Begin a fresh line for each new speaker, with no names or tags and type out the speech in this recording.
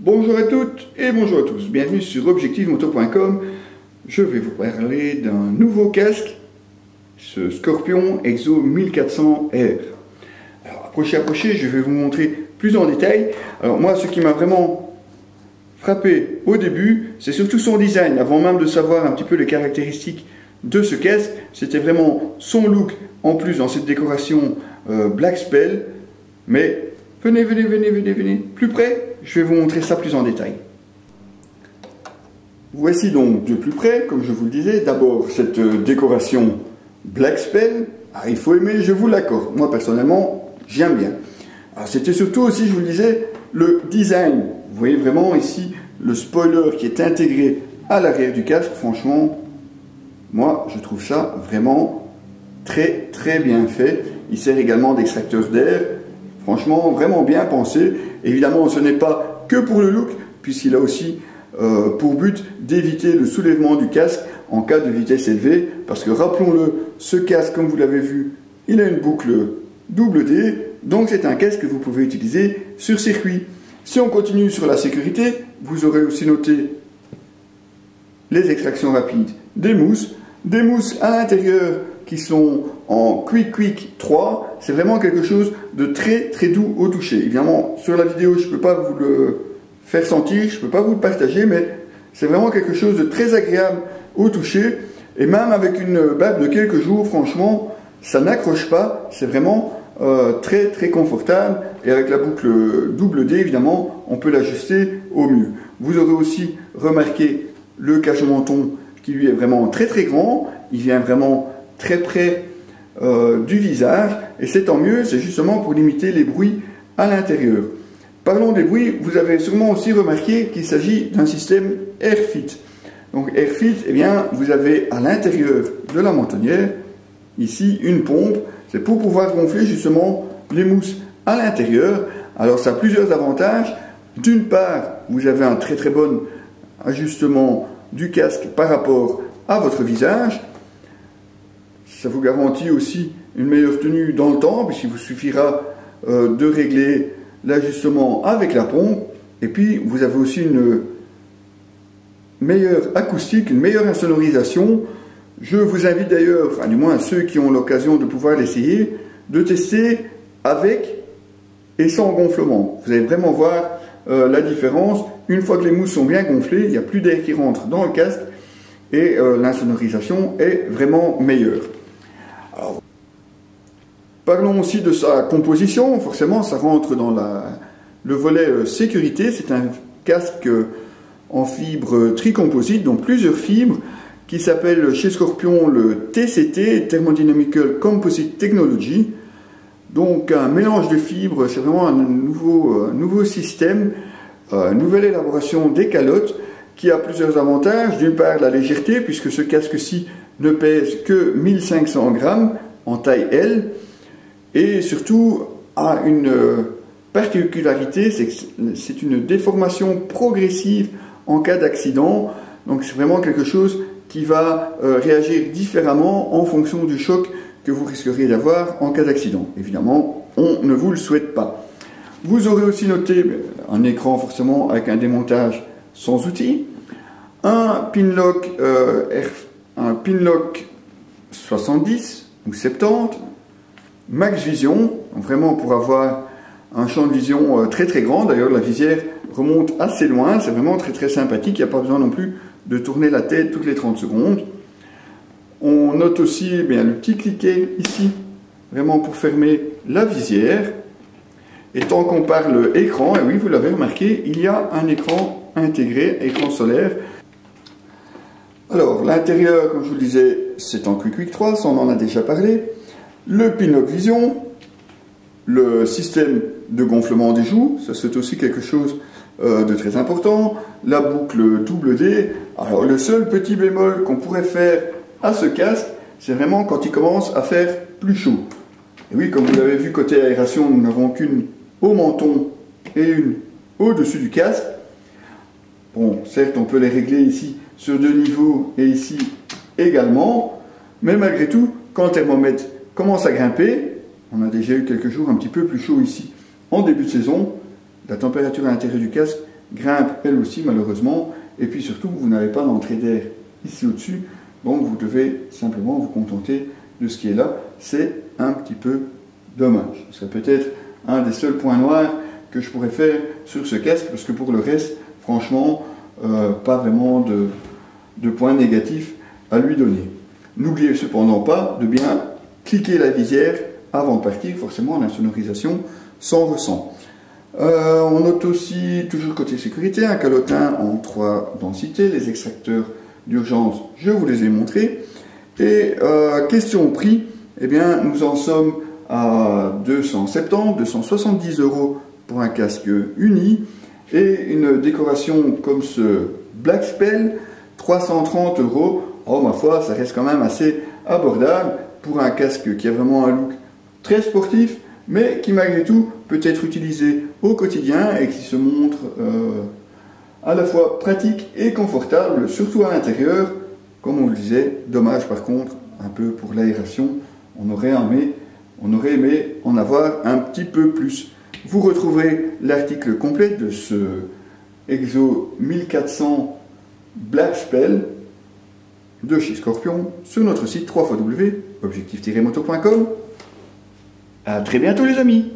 Bonjour à toutes et bonjour à tous, bienvenue sur objectivemoto.com. Je vais vous parler d'un nouveau casque, ce Scorpion Exo 1400R. Alors approchez, je vais vous montrer plus en détail. Alors moi, ce qui m'a vraiment frappé au début, c'est surtout son design. Avant même de savoir un petit peu les caractéristiques de ce casque, c'était vraiment son look, en plus dans cette décoration Black Spell. Mais venez, plus près, je vais vous montrer ça plus en détail. Voici donc de plus près, comme je vous le disais, d'abord cette décoration Black Spell. Alors, il faut aimer, je vous l'accorde. Moi personnellement, j'aime bien. Alors c'était surtout aussi, je vous le disais, le design. Vous voyez vraiment ici le spoiler qui est intégré à l'arrière du casque. Franchement, moi je trouve ça vraiment très bien fait. Il sert également d'extracteur d'air. Franchement, vraiment bien pensé. Évidemment, ce n'est pas que pour le look, puisqu'il a aussi pour but d'éviter le soulèvement du casque en cas de vitesse élevée. Parce que rappelons-le, ce casque, comme vous l'avez vu, il a une boucle double D. Donc c'est un casque que vous pouvez utiliser sur circuit. Si on continue sur la sécurité, vous aurez aussi noté les extractions rapides des mousses à l'intérieur qui sont en Quick 3, c'est vraiment quelque chose de très doux au toucher. Évidemment, sur la vidéo, je ne peux pas vous le faire sentir, je ne peux pas vous le partager, mais c'est vraiment quelque chose de très agréable au toucher. Et même avec une barbe de quelques jours, franchement, ça n'accroche pas, c'est vraiment très confortable. Et avec la boucle double D, évidemment, on peut l'ajuster au mieux. Vous aurez aussi remarqué le cache-menton qui lui est vraiment très grand, il vient vraiment très près du visage, et c'est tant mieux, c'est justement pour limiter les bruits à l'intérieur. Parlons des bruits, vous avez sûrement aussi remarqué qu'il s'agit d'un système AirFit. Donc AirFit, eh bien, vous avez à l'intérieur de la mentonnière, ici, une pompe, c'est pour pouvoir gonfler justement les mousses à l'intérieur. Alors ça a plusieurs avantages. D'une part, vous avez un très bon ajustement du casque par rapport à votre visage. Ça vous garantit aussi une meilleure tenue dans le temps, puisqu'il vous suffira de régler l'ajustement avec la pompe. Et puis, vous avez aussi une meilleure acoustique, une meilleure insonorisation. Je vous invite d'ailleurs, enfin du moins ceux qui ont l'occasion de pouvoir l'essayer, de tester avec et sans gonflement. Vous allez vraiment voir la différence. Une fois que les mousses sont bien gonflées, il n'y a plus d'air qui rentre dans le casque et l'insonorisation est vraiment meilleure. Alors, parlons aussi de sa composition. Forcément, ça rentre dans le volet sécurité. C'est un casque en fibre tricomposite, donc plusieurs fibres, qui s'appelle chez Scorpion le TCT, Thermodynamical Composite Technology. Donc un mélange de fibres, c'est vraiment un nouveau système, une nouvelle élaboration des calottes qui a plusieurs avantages. D'une part, la légèreté, puisque ce casque-ci ne pèse que 1500 grammes en taille L, et surtout a une particularité, c'est une déformation progressive en cas d'accident. Donc c'est vraiment quelque chose qui va réagir différemment en fonction du choc que vous risqueriez d'avoir en cas d'accident. Évidemment, on ne vous le souhaite pas. Vous aurez aussi noté un écran forcément avec un démontage sans outil, un pinlock 70 ou 70, max vision, vraiment pour avoir un champ de vision très grand. D'ailleurs, la visière remonte assez loin, c'est vraiment très sympathique, il n'y a pas besoin non plus de tourner la tête toutes les 30 secondes. On note aussi le petit cliquet ici, vraiment pour fermer la visière. Et tant qu'on parle écran, et oui, vous l'avez remarqué, il y a un écran intégré, écran solaire. Alors, l'intérieur, comme je vous le disais, c'est en Quick 3, ça on en a déjà parlé. Le Pinlock Vision, le système de gonflement des joues, ça c'est aussi quelque chose de très important. La boucle double D. Alors, le seul petit bémol qu'on pourrait faire à ce casque, c'est vraiment quand il commence à faire plus chaud. Et oui, comme vous l'avez vu côté aération, nous n'avons qu'une au menton et une au-dessus du casque. Bon, certes, on peut les régler ici sur 2 niveaux et ici également, mais malgré tout, quand le thermomètre commence à grimper, on a déjà eu quelques jours un petit peu plus chaud ici en début de saison, la température à l'intérieur du casque grimpe elle aussi malheureusement, et puis surtout vous n'avez pas d'entrée d'air ici au-dessus, donc vous devez simplement vous contenter de ce qui est là. C'est un petit peu dommage. Ce serait peut-être un des seuls points noirs que je pourrais faire sur ce casque, parce que pour le reste, franchement, pas vraiment de points négatifs à lui donner. N'oubliez cependant pas de bien cliquer la visière avant de partir, forcément l'insonorisation s'en ressent. On note aussi, toujours côté sécurité, un calotin en 3 densités, les extracteurs d'urgence, je vous les ai montrés. Et question prix, eh bien nous en sommes à 270 € pour un casque uni, et une décoration comme ce Black Spell, 330 €. Oh ma foi, ça reste quand même assez abordable pour un casque qui a vraiment un look très sportif, mais qui malgré tout peut être utilisé au quotidien et qui se montre à la fois pratique et confortable, surtout à l'intérieur. Comme on le disait, dommage par contre un peu pour l'aération, on aurait aimé en avoir un petit peu plus. Vous retrouverez l'article complet de ce Exo 1400 Black Spell de chez Scorpion sur notre site www.objectif-moto.com. À très bientôt les amis.